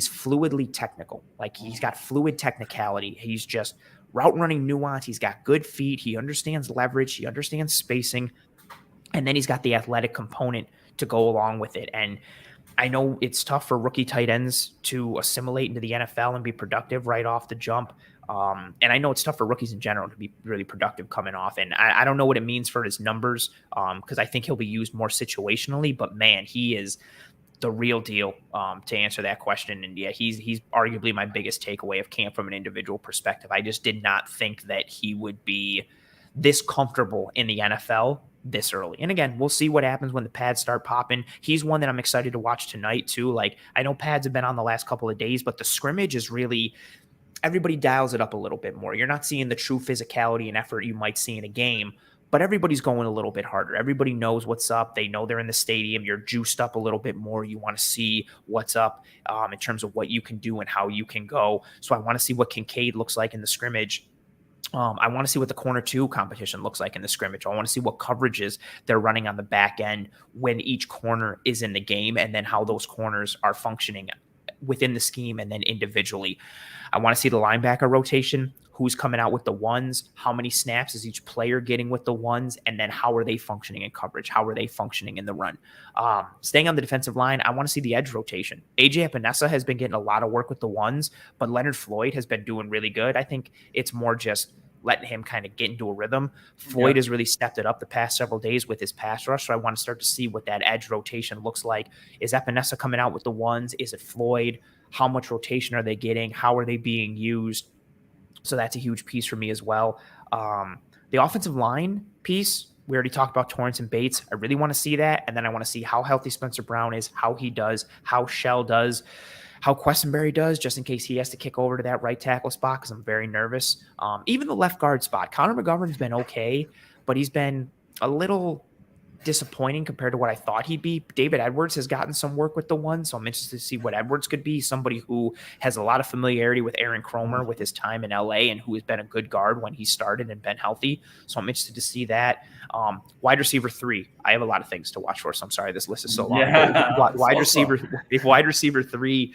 fluidly technical. Like, he's got fluid technicality. He's just route running nuance. He's got good feet. He understands leverage. He understands spacing. And then he's got the athletic component to go along with it. And I know it's tough for rookie tight ends to assimilate into the NFL and be productive right off the jump. And I know it's tough for rookies in general to be really productive coming off. And I don't know what it means for his numbers because I think he'll be used more situationally. But, man, he is the real deal to answer that question. And, yeah, he's arguably my biggest takeaway of camp from an individual perspective. I just did not think that he would be this comfortable in the NFL this early. And again, we'll see what happens when the pads start popping. He's one that I'm excited to watch tonight too. Like, I know pads have been on the last couple of days, but the scrimmage is really, everybody dials it up a little bit more. You're not seeing the true physicality and effort you might see in a game, but everybody's going a little bit harder. Everybody knows what's up. They know they're in the stadium. You're juiced up a little bit more. You want to see what's up in terms of what you can do and how you can go. So I want to see what Kincaid looks like in the scrimmage. I want to see what the corner two competition looks like in the scrimmage. I want to see what coverages they're running on the back end when each corner is in the game, and then how those corners are functioning within the scheme and then individually. I want to see the linebacker rotation, who's coming out with the ones, how many snaps is each player getting with the ones, and then how are they functioning in coverage? How are they functioning in the run? Staying on the defensive line, I want to see the edge rotation. AJ Epinesa has been getting a lot of work with the ones, but Leonard Floyd has been doing really good. I think it's more just letting him kind of get into a rhythm. Floyd has really stepped it up the past several days with his pass rush, so I want to start to see what that edge rotation looks like. Is Epinesa coming out with the ones? Is it Floyd? How much rotation are they getting? How are they being used? So that's a huge piece for me as well. The offensive line piece, we already talked about Torrance and Bates. I really want to see that. And then I want to see how healthy Spencer Brown is, how he does, how Shell does, how Questenberry does, just in case he has to kick over to that right tackle spot, because I'm very nervous. Even the left guard spot, Connor McGovern's been okay, but he's been a little disappointing compared to what I thought he'd be. David Edwards has gotten some work with the one, so I'm interested to see what Edwards could be, somebody who has a lot of familiarity with Aaron Cromer with his time in LA and who has been a good guard when he started and been healthy. So I'm interested to see that. Wide receiver 3, I have a lot of things to watch for, so I'm sorry this list is so long. Wide receiver 3,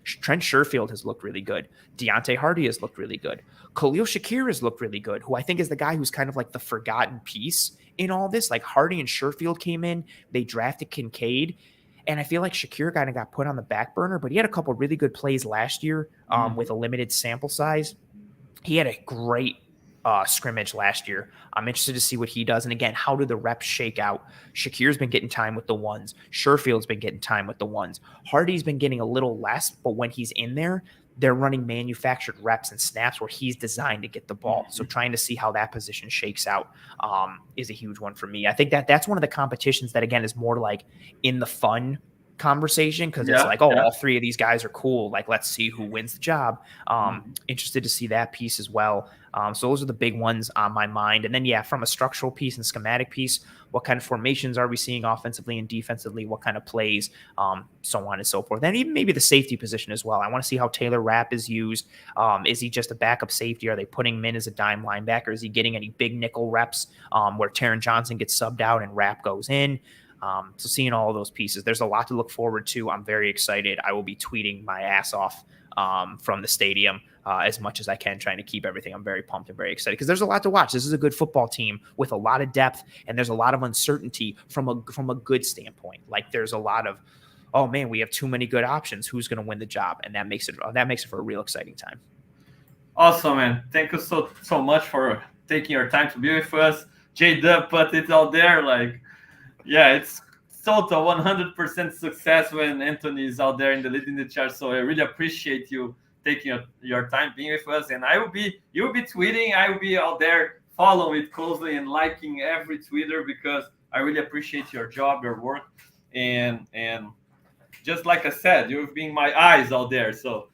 Trent Sherfield has looked really good. Deontay Hardy has looked really good. Khalil Shakir has looked really good, who I think is the guy who's kind of like the forgotten piece in all this. Like, Hardy and Sherfield came in, they drafted Kincaid, and I feel like Shakir kind of got put on the back burner, but he had a couple really good plays last year with a limited sample size. He had a great scrimmage last year. I'm interested to see what he does. And again, how do the reps shake out? Shakir's been getting time with the ones. Sherfield's been getting time with the ones. Hardy's been getting a little less, but when he's in there, they're running manufactured reps and snaps where he's designed to get the ball. So trying to see how that position shakes out is a huge one for me. I think that's one of the competitions that, again, is more like in the fun conversation, because it's like, all 3 of these guys are cool. Like, let's see who wins the job. Interested to see that piece as well. So those are the big ones on my mind. And then, from a structural piece and schematic piece, what kind of formations are we seeing offensively and defensively? What kind of plays, so on and so forth. And even maybe the safety position as well. I want to see how Taylor Rapp is used. Is he just a backup safety? Are they putting him in as a dime linebacker? Is he getting any big nickel reps where Taron Johnson gets subbed out and Rapp goes in? So seeing all of those pieces, there's a lot to look forward to. I'm very excited. I will be tweeting my ass off from the stadium as much as I can, trying to keep everything. I'm very pumped and very excited because there's a lot to watch. This is a good football team with a lot of depth, and there's a lot of uncertainty from a good standpoint. Like, there's a lot of, oh man, we have too many good options. Who's going to win the job? And that makes it for a real exciting time. Awesome, man. Thank you so much for taking your time to be with us. J-Dub put it out there, like, it's total 100% success when Anthony is out there in the leading the charge. So I really appreciate you taking your time being with us. And you'll be tweeting. I will be out there following it closely and liking every Twitter, because I really appreciate your job, your work. And just like I said, you've been my eyes out there. So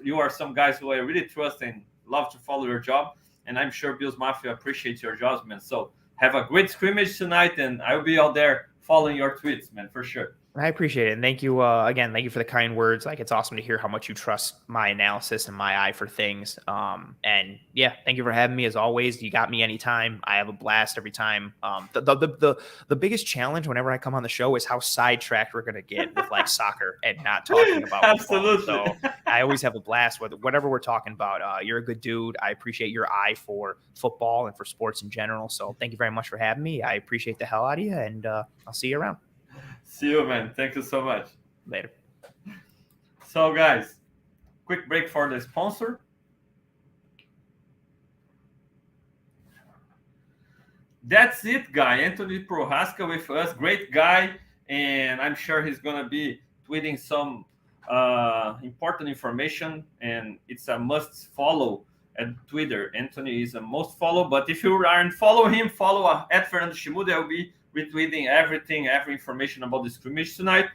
you are some guys who I really trust and love to follow your job. And I'm sure Bills Mafia appreciates your jobs, man. So have a great scrimmage tonight, and I will be out there following your tweets, man, for sure. I appreciate it. And thank you again. Thank you for the kind words. Like, it's awesome to hear how much you trust my analysis and my eye for things. And thank you for having me as always. You got me anytime. I have a blast every time. The biggest challenge whenever I come on the show is how sidetracked we're going to get with like soccer and not talking about Absolutely. Football. So I always have a blast with whatever we're talking about. You're a good dude. I appreciate your eye for football and for sports in general. So thank you very much for having me. I appreciate the hell out of you, and I'll see you around. See you, man. Thank you so much. Later. So, guys, quick break for the sponsor. That's it, guy. Anthony Prohaska with us. Great guy. And I'm sure he's going to be tweeting some important information. And it's a must follow at Twitter. Anthony is the most followed, but if you aren't follow him, follow at Fernando Schmude. I'll be retweeting every information about the scrimmage tonight.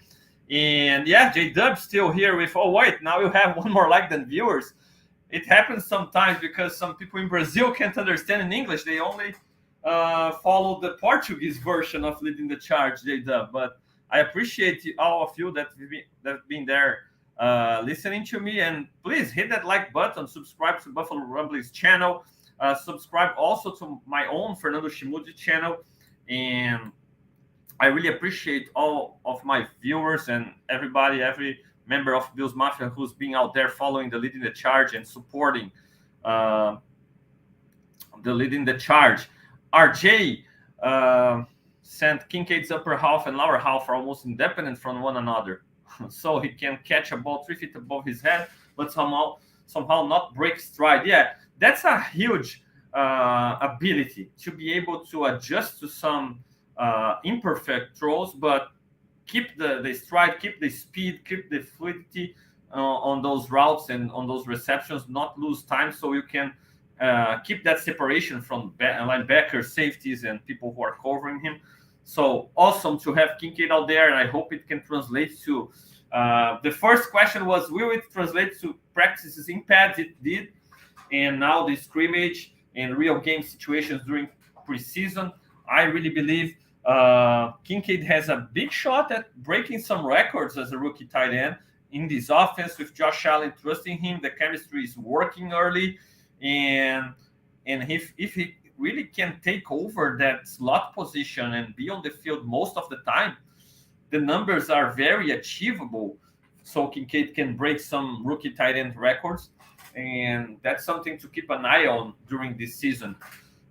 And yeah, J-Dub still here with, oh wait, now you have one more like than viewers. It happens sometimes because some people in Brazil can't understand in English. They only follow the Portuguese version of Leading the Charge, J-Dub. But I appreciate all of you that have been there listening to me. And please hit that like button, subscribe to Buffalo Rumblings channel, subscribe also to my own Fernando Schmude channel. And I really appreciate all of my viewers and everybody, every member of Bills Mafia who's been out there following the Leading the Charge and supporting the Leading the Charge. RJ sent Kincaid's upper half and lower half are almost independent from one another. So he can catch a ball 3 feet above his head, but somehow not break stride. Yeah, that's a huge ability to be able to adjust to some imperfect throws, but keep the stride, keep the speed, keep the fluidity on those routes and on those receptions, not lose time, so you can keep that separation from linebackers, safeties, and people who are covering him. So awesome to have Kincaid out there, and I hope it can translate to the first question was, will it translate to practices in pads? It did, and now the scrimmage and real game situations during preseason. I really believe Kincaid has a big shot at breaking some records as a rookie tight end in this offense with Josh Allen trusting him. The chemistry is working early, and if he really can take over that slot position and be on the field most of the time, the numbers are very achievable. So Kincaid can break some rookie tight end records, and that's something to keep an eye on during this season.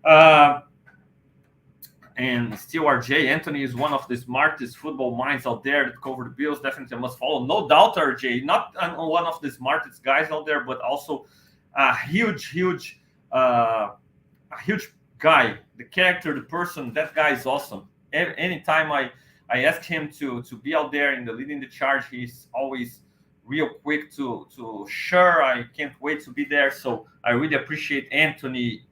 And still RJ, Anthony is one of the smartest football minds out there that cover the Bills. Definitely must follow. No doubt, RJ, not one of the smartest guys out there, but also a huge guy. The character, the person, that guy is awesome. Anytime I ask him to be out there in the Leading the Charge, he's always real quick to sure, I can't wait to be there. So I really appreciate Anthony,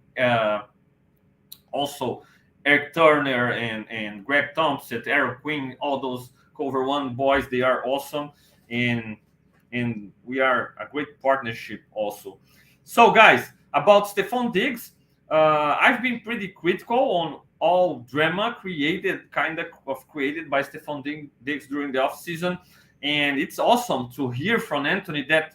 also Eric Turner and Greg Thompson, Aaron Quinn, all those Cover One boys, they are awesome, and we are a great partnership also. So guys, about Stephon Diggs, I've been pretty critical on all drama created by Stephon Diggs during the offseason, and it's awesome to hear from Anthony that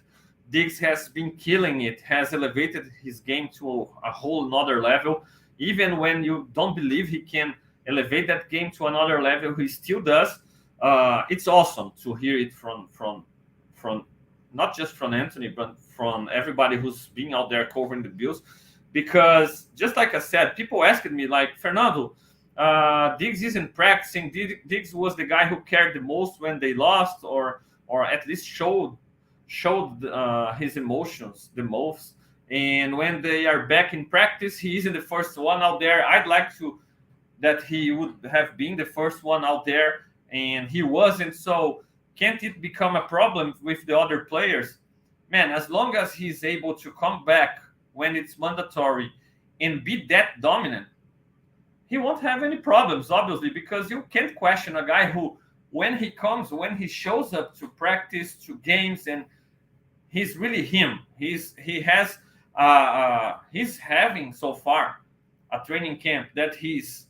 Diggs has been killing it, has elevated his game to a whole nother level. Even when you don't believe he can elevate that game to another level, he still does. It's awesome to hear it from not just from Anthony, but from everybody who's been out there covering the Bills. Because just like I said, people asked me, like, Fernando, Diggs isn't practicing. Diggs was the guy who cared the most when they lost, or at least showed his emotions the most. And when they are back in practice, he isn't the first one out there. I'd like that he would have been the first one out there, and he wasn't. So can't it become a problem with the other players? Man, as long as he's able to come back when it's mandatory and be that dominant, he won't have any problems, obviously, because you can't question a guy who, when he shows up to practice, to games, and he's really him. He's having so far a training camp that he's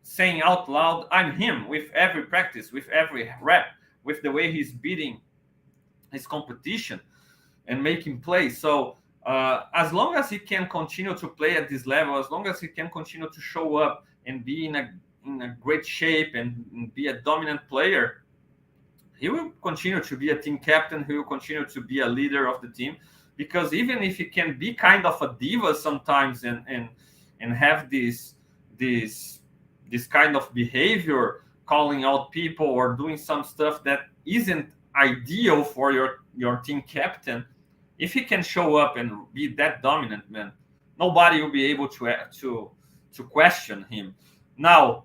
saying out loud, I'm him, with every practice, with every rep, with the way he's beating his competition and making plays. So as long as he can continue to play at this level, as long as he can continue to show up and be in a great shape and be a dominant player, he will continue to be a team captain. He will continue to be a leader of the team, because even if he can be kind of a diva sometimes and have this kind of behavior, calling out people or doing some stuff that isn't ideal for your team captain, if he can show up and be that dominant, man, nobody will be able to question him. Now,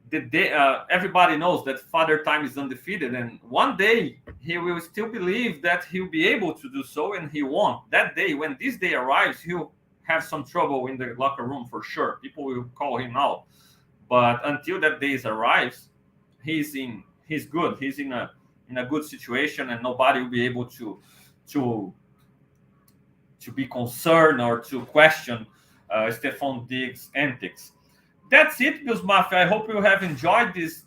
the day, everybody knows that Father Time is undefeated, and one day he will still believe that he'll be able to do so, and he won't. That day, when this day arrives, he'll have some trouble in the locker room for sure. People will call him out, but until that day arrives, he's good. He's in a good situation, and nobody will be able to be concerned or to question Stephon Diggs' antics. That's it, Bills Mafia. I hope you have enjoyed this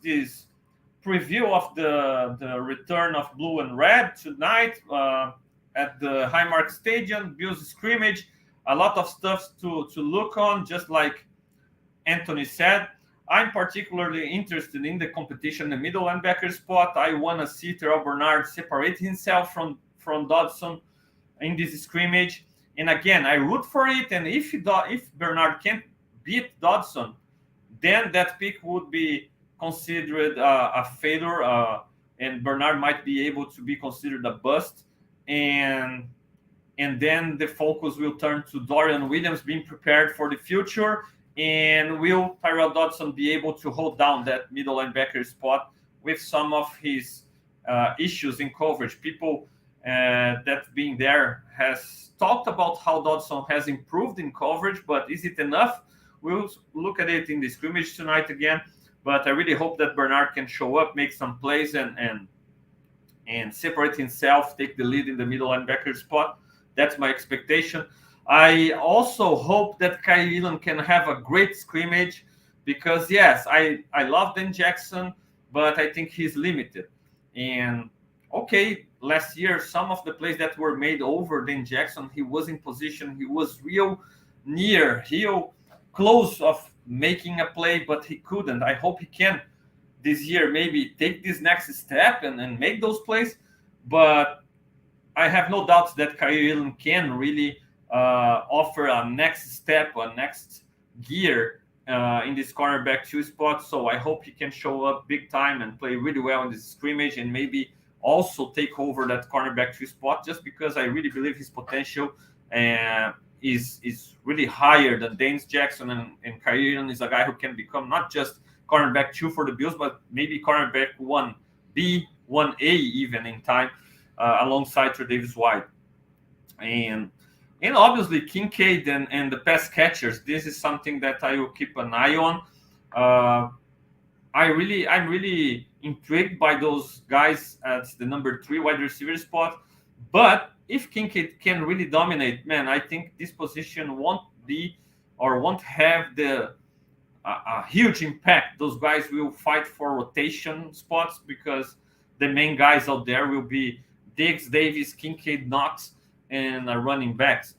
preview of the return of Blue and Red tonight at the Highmark Stadium, Bills scrimmage. A lot of stuff to look on, just like Anthony said. I'm particularly interested in the competition in the middle linebacker spot. I want to see Terrell Bernard separate himself from Dodson in this scrimmage. And again, I root for it. And if Bernard can't beat Dodson, then that pick would be considered a failure, and Bernard might be able to be considered a bust. And then the focus will turn to Dorian Williams being prepared for the future. And will Tyrell Dodson be able to hold down that middle linebacker spot with some of his issues in coverage? People that being there has talked about how Dodson has improved in coverage, but is it enough? We'll look at it in the scrimmage tonight again. But I really hope that Bernard can show up, make some plays, and separate himself, take the lead in the middle linebacker spot. That's my expectation. I also hope that Kyle Elam can have a great scrimmage because, yes, I love Dan Jackson, but I think he's limited. And, okay, last year, some of the plays that were made over Dan Jackson, he was in position. He was real close of making a play, but he couldn't. I hope he can this year maybe take this next step and make those plays. But I have no doubts that Kyle Elam can really offer a next step, a next gear in this cornerback 2 spot. So I hope he can show up big time and play really well in this scrimmage and maybe also take over that cornerback 2 spot, just because I really believe his potential is really higher than Dan Jackson, and Kyle Elam is a guy who can become not just cornerback 2 for the Bills, but maybe cornerback 1B, 1A even in time, alongside Tre'Davious White. And obviously Kincaid and the pass catchers, this is something that I will keep an eye on. I'm really intrigued by those guys at the number 3 wide receiver spot. But if Kincaid can really dominate, man, I think this position won't have a huge impact. Those guys will fight for rotation spots because the main guys out there will be Diggs, Davis, Kincaid, Knox, and running backs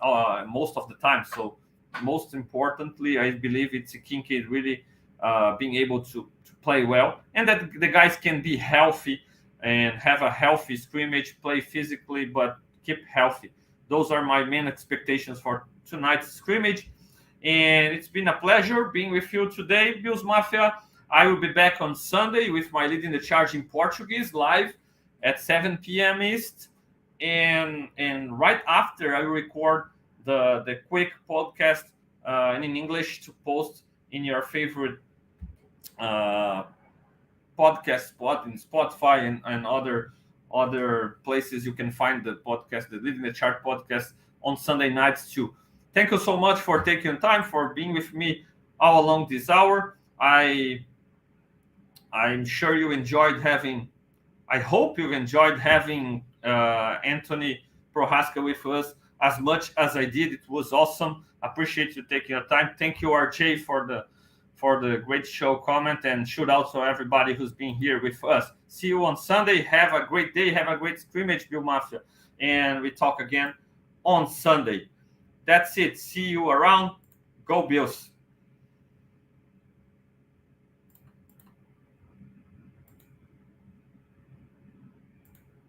most of the time. So most importantly, I believe it's Kincaid really being able to play well, and that the guys can be healthy and have a healthy scrimmage, play physically, but keep healthy. Those are my main expectations for tonight's scrimmage. And it's been a pleasure being with you today, Bills Mafia. I will be back on Sunday with my Leading the Charge in Portuguese live at 7 p.m. East. And right after, I will record the quick podcast in English to post in your favorite podcast spot in Spotify and other places you can find the podcast, the Leading the Chart podcast, on Sunday nights too. Thank you so much for taking time, for being with me all along this hour. I'm sure you enjoyed having. I hope you've enjoyed having Anthony Prohaska with us as much as I did. It was awesome. Appreciate you taking your time. Thank you, RJ, for the great show comment, and shout out to everybody who's been here with us. See you on Sunday. Have a great day. Have a great scrimmage, Bill Mafia. And we talk again on Sunday. That's it. See you around. Go Bills.